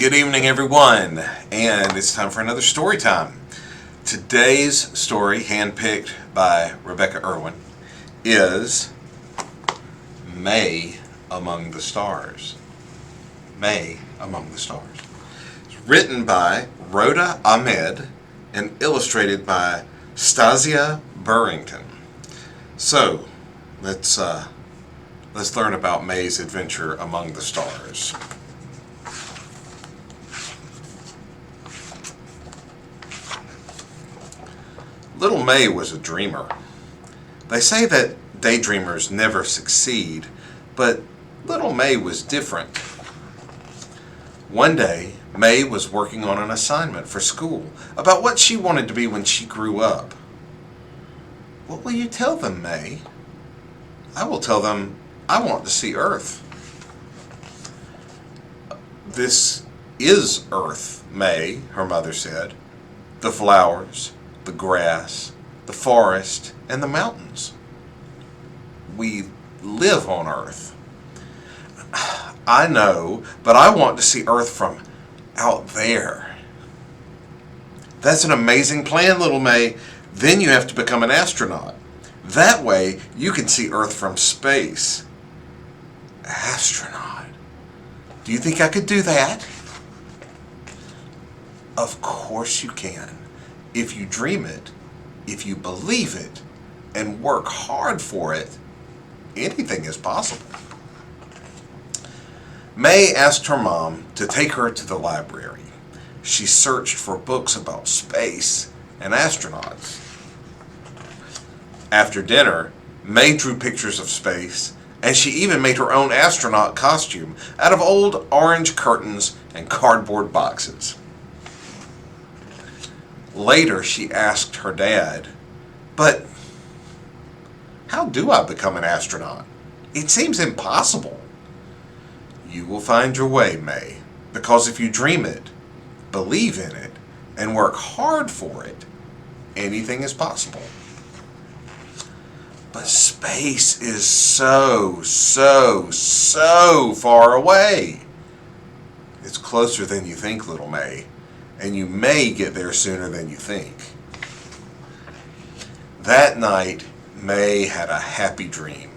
Good evening, everyone, and it's time for another story time. Today's story, handpicked by Rebecca Irwin, is May Among the Stars. May Among the Stars. It's written by Rhoda Ahmed and illustrated by Stasia Burrington. So, let's learn about May's adventure among the stars. Little May was a dreamer. They say that daydreamers never succeed, but little May was different. One day, May was working on an assignment for school about what she wanted to be when she grew up. What will you tell them, May? I will tell them I want to see Earth. This is Earth, May, her mother said. The flowers, the grass, the forest, and the mountains. We live on Earth. I know, but I want to see Earth from out there. That's an amazing plan, little May. Then you have to become an astronaut. That way, you can see Earth from space. Astronaut. Do you think I could do that? Of course you can. If you dream it, if you believe it, and work hard for it, anything is possible. May asked her mom to take her to the library. She searched for books about space and astronauts. After dinner, May drew pictures of space, and she even made her own astronaut costume out of old orange curtains and cardboard boxes. Later, she asked her dad, "But how do I become an astronaut? It seems impossible." "You will find your way, May, because if you dream it, believe in it, and work hard for it, anything is possible." But space is so far away. It's closer than you think, little May, and you may get there sooner than you think. That night, May had a happy dream.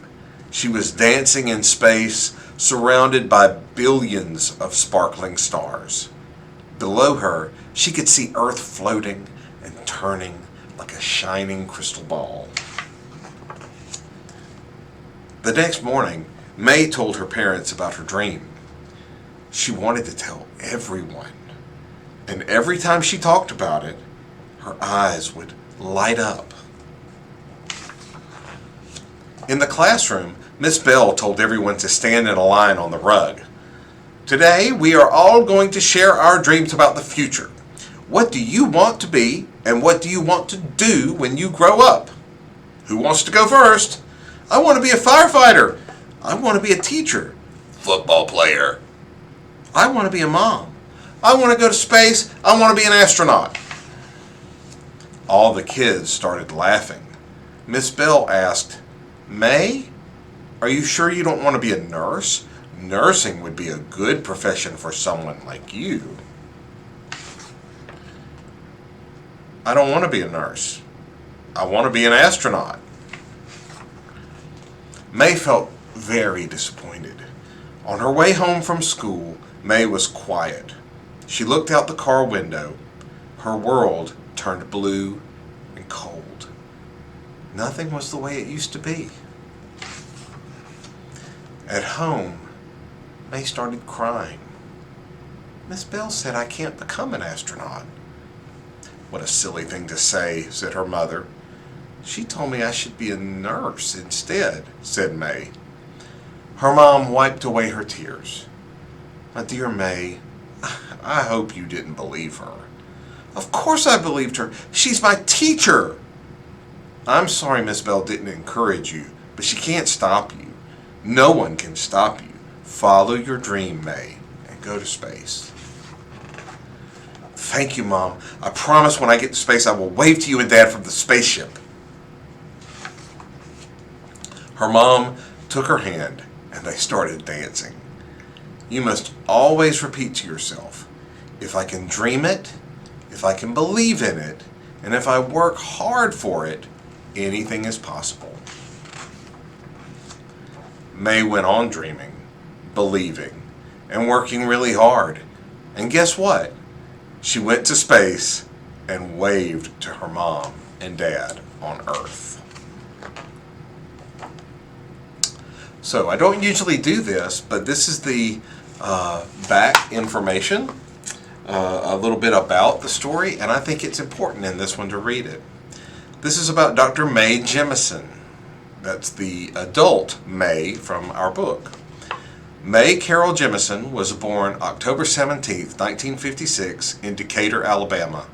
She was dancing in space, surrounded by billions of sparkling stars. Below her, she could see Earth floating and turning like a shining crystal ball. The next morning, May told her parents about her dream. She wanted to tell everyone. And every time she talked about it, her eyes would light up. In the classroom, Miss Bell told everyone to stand in a line on the rug. "Today, we are all going to share our dreams about the future. What do you want to be, and what do you want to do when you grow up? Who wants to go first? I want to be a firefighter. I want to be a teacher. Football player. I want to be a mom. I want to go to space. I want to be an astronaut." All the kids started laughing. Miss Bell asked, "May, are you sure you don't want to be a nurse? Nursing would be a good profession for someone like you." "I don't want to be a nurse. I want to be an astronaut." May felt very disappointed. On her way home from school, May was quiet. She looked out the car window. Her world turned blue and cold. Nothing was the way it used to be. At home, May started crying. "Miss Bell said I can't become an astronaut." "What a silly thing to say," said her mother. "She told me I should be a nurse instead," said May. Her mom wiped away her tears. "My dear May, I hope you didn't believe her." "Of course I believed her. She's my teacher." "I'm sorry Miss Bell didn't encourage you, but she can't stop you. No one can stop you. Follow your dream, May, and go to space." "Thank you, Mom. I promise when I get to space I will wave to you and Dad from the spaceship." Her mom took her hand and they started dancing. "You must always repeat to yourself, If I can dream it, if I can believe in it, and if I work hard for it, anything is possible. May went on dreaming, believing, and working really hard. And guess what? She went to space and waved to her mom and dad on Earth. So I don't usually do this, but this is the back information, a little bit about the story, and I think it's important in this one to read it. This is about Dr. Mae Jemison. That's the adult Mae from our book. Mae Carol Jemison was born October 17th, 1956 in Decatur, Alabama.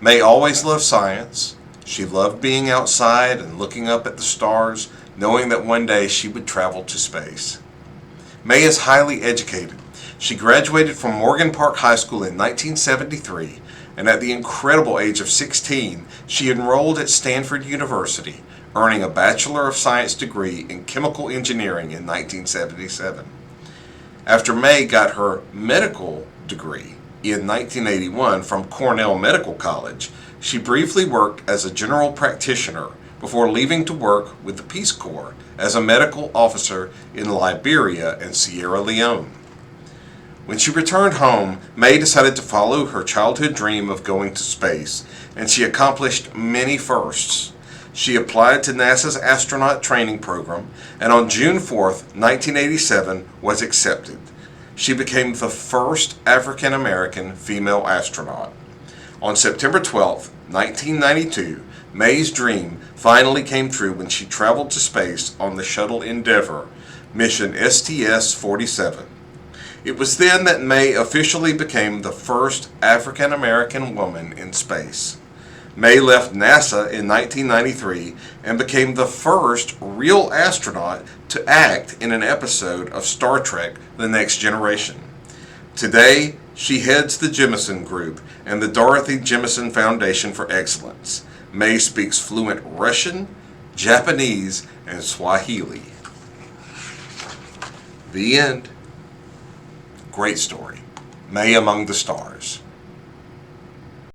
Mae always loved science. She loved being outside and looking up at the stars, knowing that one day she would travel to space. Mae is highly educated. She graduated from Morgan Park High School in 1973, and at the incredible age of 16, she enrolled at Stanford University, earning a Bachelor of Science degree in Chemical Engineering in 1977. After Mae got her medical degree in 1981 from Cornell Medical College, she briefly worked as a general practitioner before leaving to work with the Peace Corps as a medical officer in Liberia and Sierra Leone. When she returned home, Mae decided to follow her childhood dream of going to space, and she accomplished many firsts. She applied to NASA's astronaut training program, and on June 4th, 1987, was accepted. She became the first African American female astronaut. On September 12th, 1992, Mae's dream finally came true when she traveled to space on the Shuttle Endeavour, mission STS-47. It was then that Mae officially became the first African American woman in space. Mae left NASA in 1993 and became the first real astronaut to act in an episode of Star Trek: The Next Generation. Today, she heads the Jemison Group and the Dorothy Jemison Foundation for Excellence. Mae speaks fluent Russian, Japanese, and Swahili. The end. Great story. Mae Among the Stars.